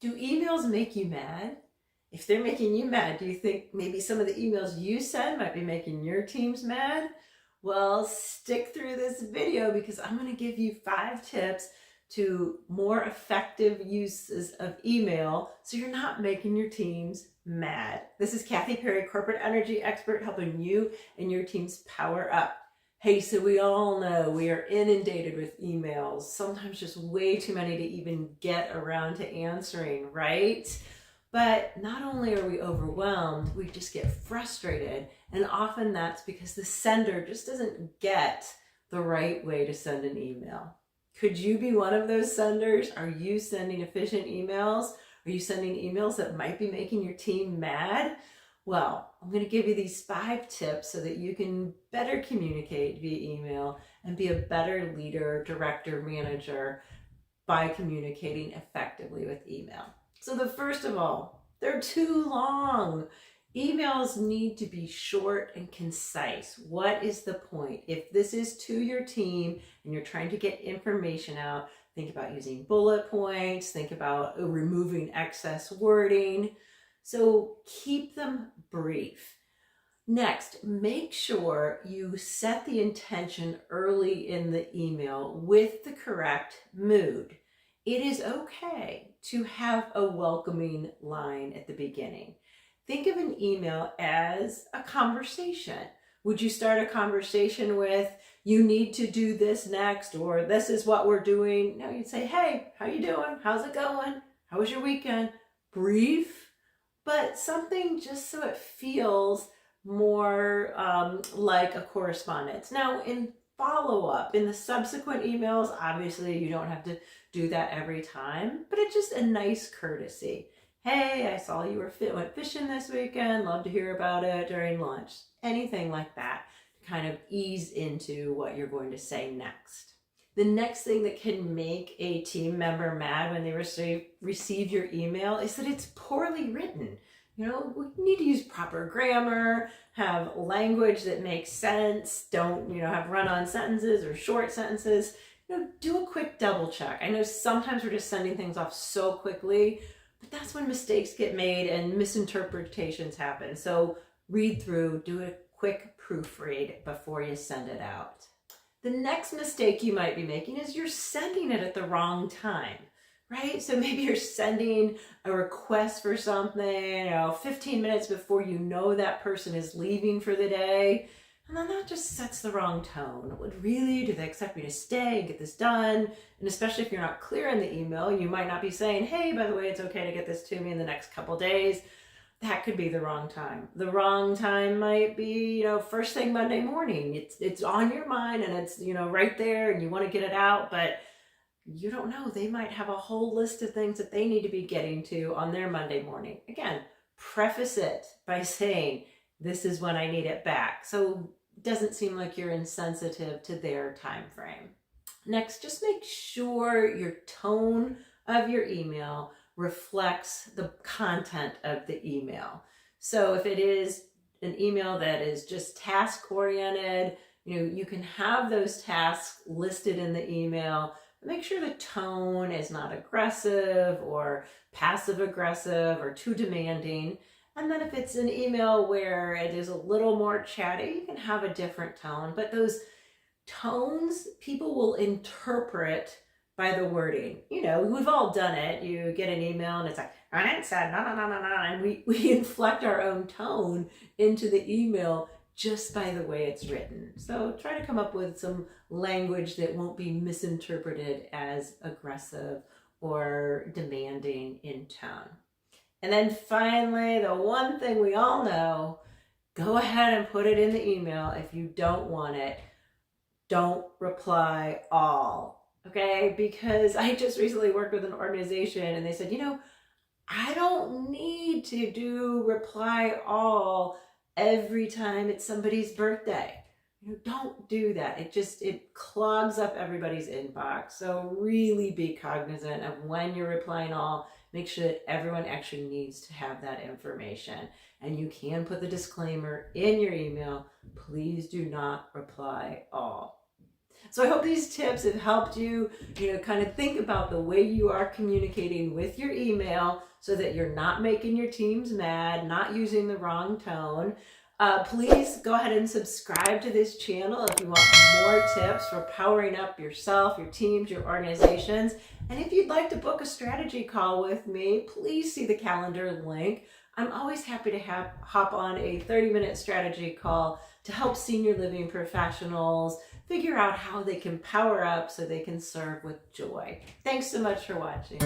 Do emails make you mad? If they're making you mad, do you think maybe some of the emails you send might be making your teams mad? Well, stick through this video because I'm going to give you 5 tips to more effective uses of email so you're not making your teams mad. This is Kathy Parry, corporate energy expert, helping you and your teams power up. Hey, so we all know we are inundated with emails, sometimes just way too many to even get around to answering, right? But not only are we overwhelmed, we just get frustrated. And often that's because the sender just doesn't get the right way to send an email. Could you be one of those senders? Are you sending efficient emails? Are you sending emails that might be making your team mad? Well, I'm going to give you these 5 tips so that you can better communicate via email and be a better leader, director, manager by communicating effectively with email. So the first of all, they're too long. Emails need to be short and concise. What is the point? If this is to your team and you're trying to get information out, think about using bullet points, think about removing excess wording. So keep them brief. Next, make sure you set the intention early in the email with the correct mood. It is okay to have a welcoming line at the beginning. Think of an email as a conversation. Would you start a conversation with, you need to do this next, or this is what we're doing? No, you'd say, hey, how you doing? How's it going? How was your weekend? Brief, but something just so it feels more like a correspondence. Now, in follow-up, in the subsequent emails, obviously you don't have to do that every time, but it's just a nice courtesy. Hey, I saw you went fishing this weekend. Love to hear about it during lunch. Anything like that to kind of ease into what you're going to say next. The next thing that can make a team member mad when they receive your email is that it's poorly written. You know, we need to use proper grammar, have language that makes sense, don't, have run-on sentences or short sentences. Do a quick double check. I know sometimes we're just sending things off so quickly, but that's when mistakes get made and misinterpretations happen. So read through, do a quick proofread before you send it out. The next mistake you might be making is you're sending it at the wrong time, right? So maybe you're sending a request for something, 15 minutes before you know that person is leaving for the day. And then that just sets the wrong tone. Do they expect me to stay and get this done? And especially if you're not clear in the email, you might not be saying, hey, by the way, it's okay to get this to me in the next couple days. That could be the wrong time. The wrong time might be, first thing Monday morning. It's on your mind and it's, right there and you want to get it out, but you don't know. They might have a whole list of things that they need to be getting to on their Monday morning. Again, preface it by saying, this is when I need it back. So it doesn't seem like you're insensitive to their time frame. Next, just make sure your tone of your email reflects the content of the email. So if it is an email that is just task oriented, you can have those tasks listed in the email. Make sure the tone is not aggressive or passive aggressive or too demanding. And then if it's an email where it is a little more chatty, you can have a different tone. But those tones, people will interpret by the wording. We've all done it. You get an email and it's like, and it said, no, no, no, no, no. And we inflect our own tone into the email just by the way it's written. So try to come up with some language that won't be misinterpreted as aggressive or demanding in tone. And then finally, the one thing we all know, go ahead and put it in the email. If you don't want it, don't reply all. Okay, because I just recently worked with an organization and they said, I don't need to do reply all every time it's somebody's birthday. Don't do that. It clogs up everybody's inbox. So really be cognizant of when you're replying all. Make sure that everyone actually needs to have that information. And you can put the disclaimer in your email, please do not reply all. So I hope these tips have helped you, kind of think about the way you are communicating with your email so that you're not making your teams mad, not using the wrong tone. Please go ahead and subscribe to this channel if you want more tips for powering up yourself, your teams, your organizations. And if you'd like to book a strategy call with me, please see the calendar link. I'm always happy to hop on a 30-minute strategy call to help senior living professionals figure out how they can power up so they can serve with joy. Thanks so much for watching.